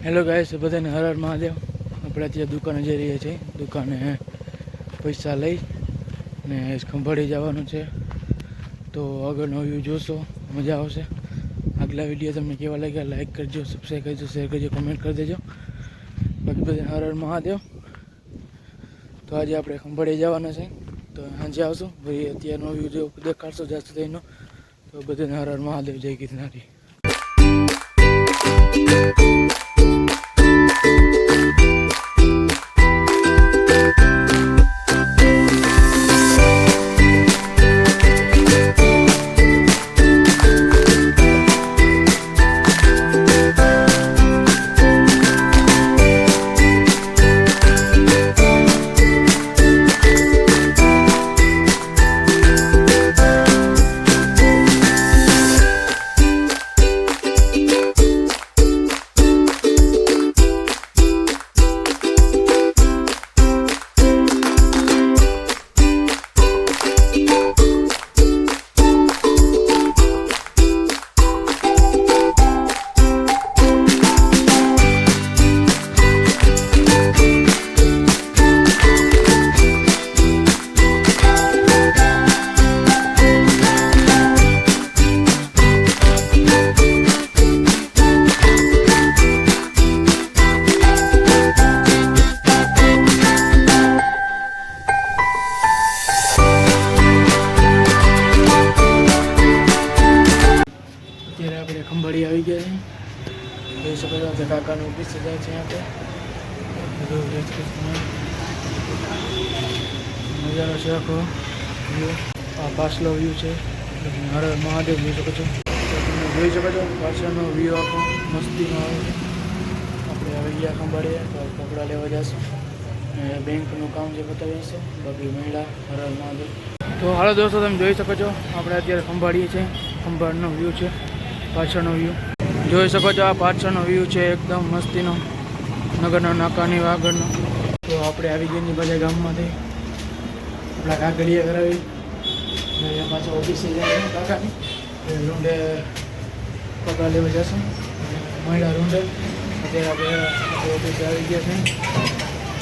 Hello guys, બધાને હર હર મહાદેવ. આપણે અત્યારે દુકાને જઈ રહ્યા છીએ. દુકાને પૈસા લઈ ને ખંભાળી જવાનું છે. તો આગળનો વ્યૂ જોશો, મજા આવશે. આગલા વિડીયો તમને કેવા લાગ્યા લાઈક કરજો, સબસ્ક્રાઈબ કરજો, શેર કરજો, કમેન્ટ કરી દેજો. બાકી બધાને હર હર મહાદેવ. તો આજે આપણે ખંભાળી જવાના છે. તો સાંજે આવશું ભાઈ. અત્યારનો વ્યૂ દેખાડશો જાસ્ત થઈનો. તો બધાને હર હર મહાદેવ, જય ગીરનારી. આપણે ખંભાળી આવી ગયા છે. જોઈ શકો છો કાકાનું ઓફિસ જાય છે. મજાનો છે આખો વ્યૂ. આ પાછલો વ્યૂ છે. હર હર મહાદેવ જોઈ શકો છો. તમે જોઈ શકો છો પાછળનો વ્યૂ આખો મસ્તીનો આવે છે. આપણે આવી ગયા ખંભાળીએ તો કપડાં લેવા જશું. બેંકનું કામ જે બતાવીએ છે. બાકી મહિલા હર હર મહાદેવ. તો હાલો દોસ્તો, તમે જોઈ શકો છો આપણે અત્યારે ખંભાળીએ છીએ. ખંભાળનો વ્યૂ છે. પાછળનો વ્યૂ જોઈ શકો છો. આ પાછળનો વ્યૂ છે એકદમ મસ્તીનો, નગરનો નાકાની આગળનો. તો આપણે આવી ગઈ બધા ગામમાંથી આપણા કાગળિયા કરાવી પાછા ઓફિસે જાય કાકાની રૂંડે કપડાં લેવા જશું. મહિલા રૂંડે અત્યારે આપણે ઓફિસે આવી ગયા છે.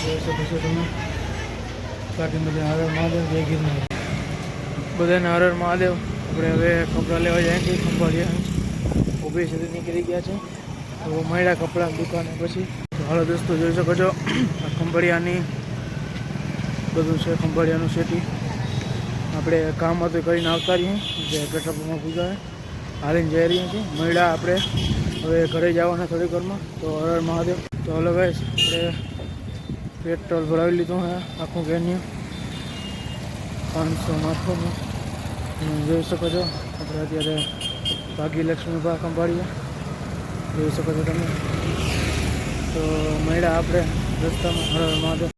જોઈ શકો છો તમે. બાકી બધા હર હર મહાદેવ, જય ગીરનારી. બધાને હર હર મહાદેવ. આપણે હવે કપડાં લેવા જાય છે. ખંભાળીયા ઓફિસેથી નીકળી ગયા છે. તો મળ્યા કપડાની દુકાને પછી. તો હાલો દોસ્તો, જોઈ શકો છો આ ખંભાળિયાની બધું છે. ખંભાળિયાનું સિટી આપણે કામ હતું કરીને આવતા રહીએ. જે પેટ્રોલ પંપમાં પૂજાવે હાલીને જઈ રહ્યા છીએ. મળ્યા આપણે હવે ઘરે જવાના થોડીક વારમાં. તો હર હર મહાદેવ. તો હલો ગાઈસ, આપણે પેટ્રોલ ભરાવી લીધું હે આખું કેન્યુ 500 માથોનું. જોઈ શકો છો આપણે અત્યારે ભાગ્યલક્ષ્મી બા ખંભાળીએ જોઈ શકો છો તમે. તો મળ્યા આપણે રસ્તામાં. હર હર મહાદેવ.